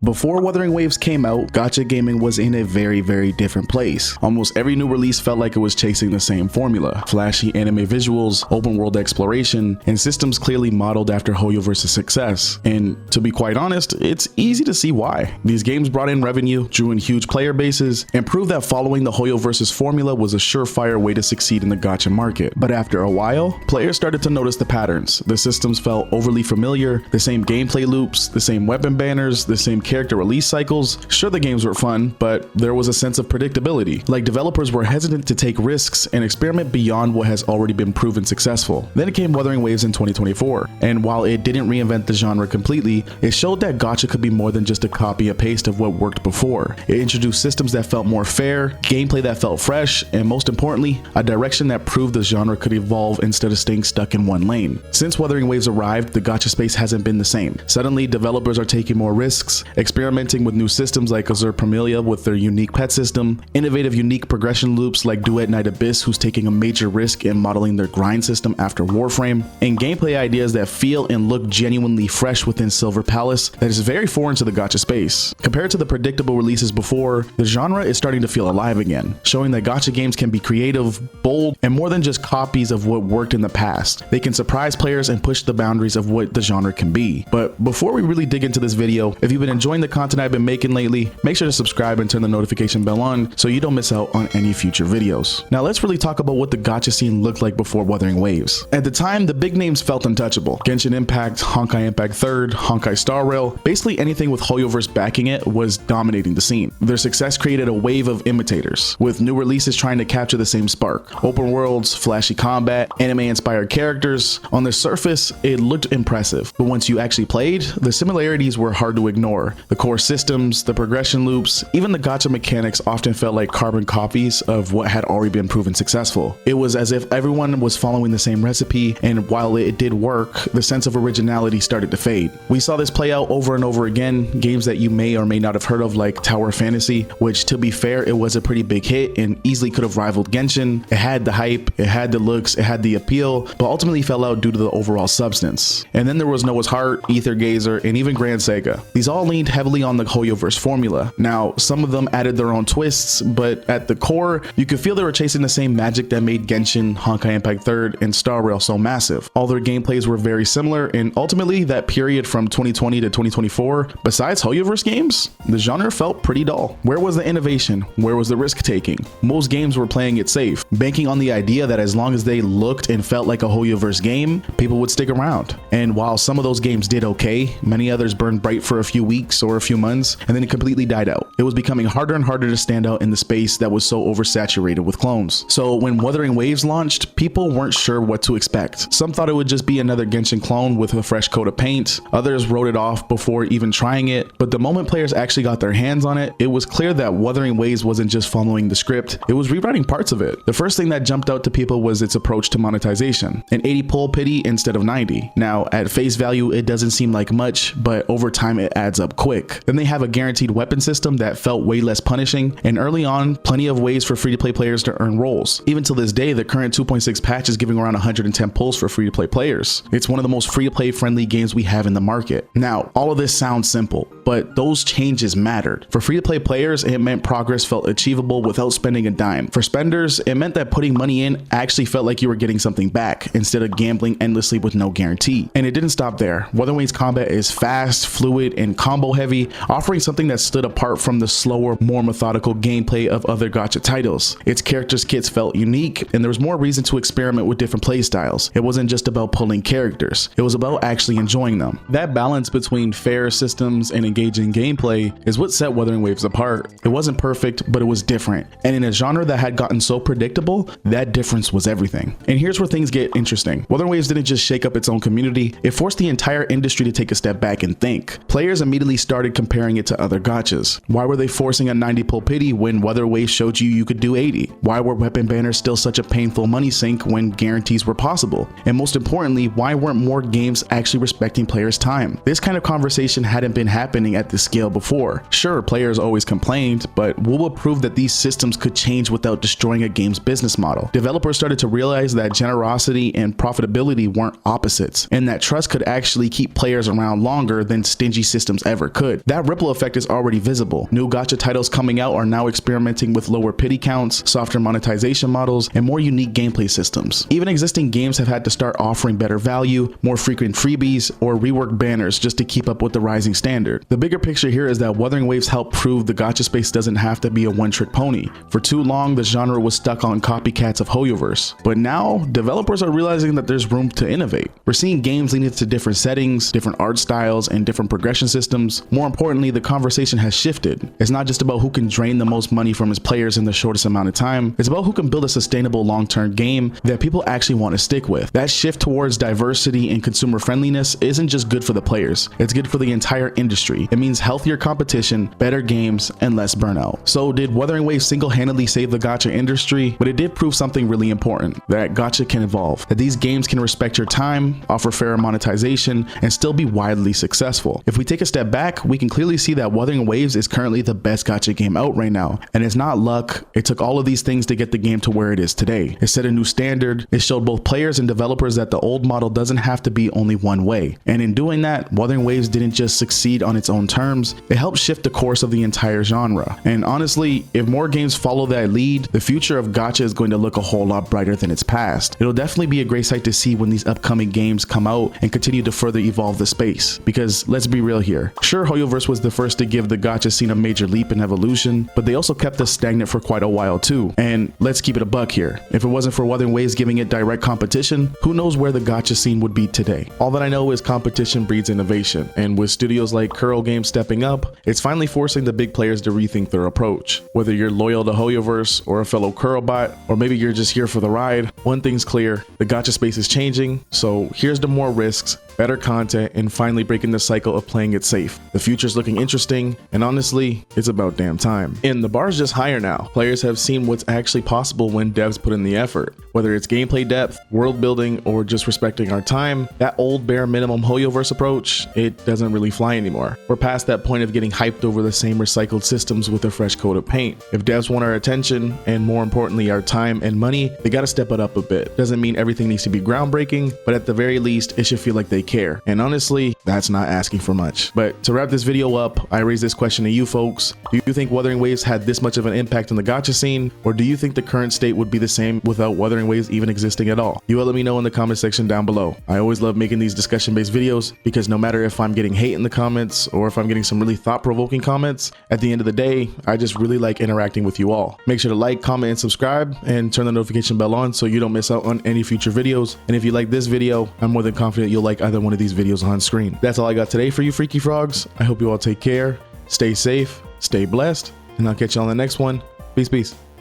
Before Wuthering Waves came out, gacha gaming was in a very different place. Almost every new release felt like it was chasing the same formula: flashy anime visuals, open world exploration, and systems clearly modeled after HoYoverse's success. And to be quite honest, it's easy to see why. These games brought in revenue, drew in huge player bases, and proved that following the HoYoverse's formula was a surefire way to succeed in the gacha market. But after a while, players started to notice the patterns. The systems felt overly familiar, the same gameplay loops, the same weapon banners, the same character release cycles. Sure, the games were fun, but there was a sense of predictability. Like, developers were hesitant to take risks and experiment beyond what has already been proven successful. Then it came Wuthering Waves in 2024, and while it didn't reinvent the genre completely, it showed that gacha could be more than just a copy and paste of what worked before. It introduced systems that felt more fair, gameplay that felt fresh, and most importantly, a direction that proved the genre could evolve instead of staying stuck in one lane. Since Wuthering Waves arrived, the gacha space hasn't been the same. Suddenly, developers are taking more risks, experimenting with new systems like Azure Premilia with their unique pet system, innovative unique progression loops like Duet Night Abyss, who's taking a major risk in modeling their grind system after Warframe, and gameplay ideas that feel and look genuinely fresh within Silver Palace that is very foreign to the gacha space. Compared to the predictable releases before, the genre is starting to feel alive again, showing that gacha games can be creative, bold, and more than just copies of what worked in the past. They can surprise players and push the boundaries of what the genre can be. But before we really dig into this video, if you've been enjoying the content I've been making lately, make sure to subscribe and turn the notification bell on so you don't miss out on any future videos. Now let's really talk about what the gacha scene looked like before Wuthering Waves. At the time, the big names felt untouchable. Genshin Impact, Honkai Impact 3rd, Honkai Star Rail, basically anything with HoYoverse backing it was dominating the scene. Their success created a wave of imitators, with new releases trying to capture the same spark. Open worlds, flashy combat, anime-inspired characters. On the surface, it looked impressive, but once you actually played, the similarities were hard to ignore. The core systems, the progression loops, even the gacha mechanics often felt like carbon copies of what had already been proven successful. It was as if everyone was following the same recipe, and while it did work, the sense of originality started to fade. We saw this play out over and over again. Games that you may or may not have heard of, like Tower Fantasy, which, to be fair, it was a pretty big hit and easily could have rivaled Genshin. It had the hype, it had the looks, it had the appeal, but ultimately fell out due to the overall substance. And then there was Noah's Heart, Ether Gazer, and even Grand Sega. These all leaned heavily on the HoYoverse formula. Now, some of them added their own twists, but at the core, you could feel they were chasing the same magic that made Genshin, Honkai Impact 3rd, and Star Rail so massive. All their gameplays were very similar, and ultimately, that period from 2020 to 2024, besides HoYoverse games, the genre felt pretty dull. Where was the innovation? Where was the risk-taking? Most games were playing it safe, banking on the idea that as long as they looked and felt like a HoYoverse game, people would stick around. And while some of those games did okay, many others burned bright for a few weeks or a few months, and then it completely died out. It was becoming harder and harder to stand out in the space that was so oversaturated with clones. So when Wuthering Waves launched, people weren't sure what to expect. Some thought it would just be another Genshin clone with a fresh coat of paint. Others wrote it off before even trying it. But the moment players actually got their hands on it, it was clear that Wuthering Waves wasn't just following the script, it was rewriting parts of it. The first thing that jumped out to people was its approach to monetization. An 80 pull pity instead of 90. Now, at face value, it doesn't seem like much, but over time it adds up quick. Then they have a guaranteed weapon system that felt way less punishing, and early on, plenty of ways for free-to-play players to earn rolls. Even to this day, the current 2.6 patch is giving around 110 pulls for free-to-play players. It's one of the most free-to-play friendly games we have in the market. Now, all of this sounds simple, but those changes mattered. For free-to-play players, it meant progress felt achievable without spending a dime. For spenders, it meant that putting money in actually felt like you were getting something back, instead of gambling endlessly with no guarantee. And it didn't stop there. Wuthering Waves combat is fast, fluid, and combo heavy, offering something that stood apart from the slower, more methodical gameplay of other gacha titles. Its characters kits felt unique, and there was more reason to experiment with different playstyles. It wasn't just about pulling characters, it was about actually enjoying them. That balance between fair systems and engaging gameplay is what set Wuthering Waves apart. It wasn't perfect, but it was different. And in a genre that had gotten so predictable, that difference was everything. And here's where things get interesting. Wuthering Waves didn't just shake up its own community, it forced the entire industry to take a step back and think. Players immediately started comparing it to other gachas. Why were they forcing a 90 pull pity when Wuthering Waves showed you could do 80? Why were weapon banners still such a painful money sink when guarantees were possible? And most importantly, why weren't more games actually respecting players' time? This kind of conversation hadn't been happening at this scale before. Sure, players always complained, but wuwa proved that these systems could change without destroying a game's business model. Developers started to realize that generosity and profitability weren't opposites, and that trust could actually keep players around longer than stingy systems ever could. That ripple effect is already visible. New gacha titles coming out are now experimenting with lower pity counts, softer monetization models, and more unique gameplay systems. Even existing games have had to start offering better value, more frequent freebies, or rework banners just to keep up with the rising standard. The bigger picture here is that Wuthering Waves helped prove the gacha space doesn't have to be a one-trick pony. For too long, the genre was stuck on copycats of HoYoverse, but now developers are realizing that there's room to innovate. We're seeing games lean into different settings, different art styles, and different progression systems. More importantly, the conversation has shifted. It's not just about who can drain the most money from his players in the shortest amount of time. It's about who can build a sustainable long-term game that people actually want to stick with. That shift towards diversity and consumer friendliness isn't just good for the players, it's good for the entire industry. It means healthier competition, better games, and less burnout. So did Wuthering Waves single-handedly save the gacha industry? But it did prove something really important, that gacha can evolve, that these games can respect your time, offer fairer monetization, and still be widely successful. If we take a step back, we can clearly see that Wuthering Waves is currently the best gacha game out right now. And it's not luck, it took all of these things to get the game to where it is today. It set a new standard, it showed both players and developers that the old model doesn't have to be only one way. And in doing that, Wuthering Waves didn't just succeed on its own terms, it helped shift the course of the entire genre. And honestly, if more games follow that lead, the future of gacha is going to look a whole lot brighter than its past. It'll definitely be a great sight to see when these upcoming games come out and continue to further evolve the space. Because let's be real here. Sure, HoYoverse was the first to give the gacha scene a major leap in evolution, but they also kept us stagnant for quite a while too. And let's keep it a buck here. If it wasn't for Wuthering Waves giving it direct competition, who knows where the gacha scene would be today. All that I know is competition breeds innovation, and with studios like Curl Games stepping up, it's finally forcing the big players to rethink their approach. Whether you're loyal to HoYoverse or a fellow Curl bot, or maybe you're just here for the ride, one thing's clear, the gacha space is changing, so here's to more risks, better content, and finally breaking the cycle of playing it safe. The future's looking interesting, and honestly, it's about damn time. And the bar's just higher now. Players have seen what's actually possible when devs put in the effort. Whether it's gameplay depth, world building, or just respecting our time, that old bare minimum HoYoverse approach, it doesn't really fly anymore. We're past that point of getting hyped over the same recycled systems with a fresh coat of paint. If devs want our attention, and more importantly our time and money, they gotta step it up a bit. Doesn't mean everything needs to be groundbreaking, but at the very least, it should feel like they care. And honestly, that's not asking for much. But to wrap this video up, I raise this question to you folks. Do you think Wuthering Waves had this much of an impact on the gacha scene? Or do you think the current state would be the same without Wuthering Waves even existing at all? You will let me know in the comment section down below. I always love making these discussion-based videos because no matter if I'm getting hate in the comments or if I'm getting some really thought-provoking comments, at the end of the day, I just really like interacting with you all. Make sure to like, comment, and subscribe, and turn the notification bell on so you don't miss out on any future videos. And if you like this video, I'm more than confident you'll like either one of these videos on screen. That's all I got today for you freaky frogs. I hope you all take care, stay safe, stay blessed, and I'll catch you on the next one. Peace.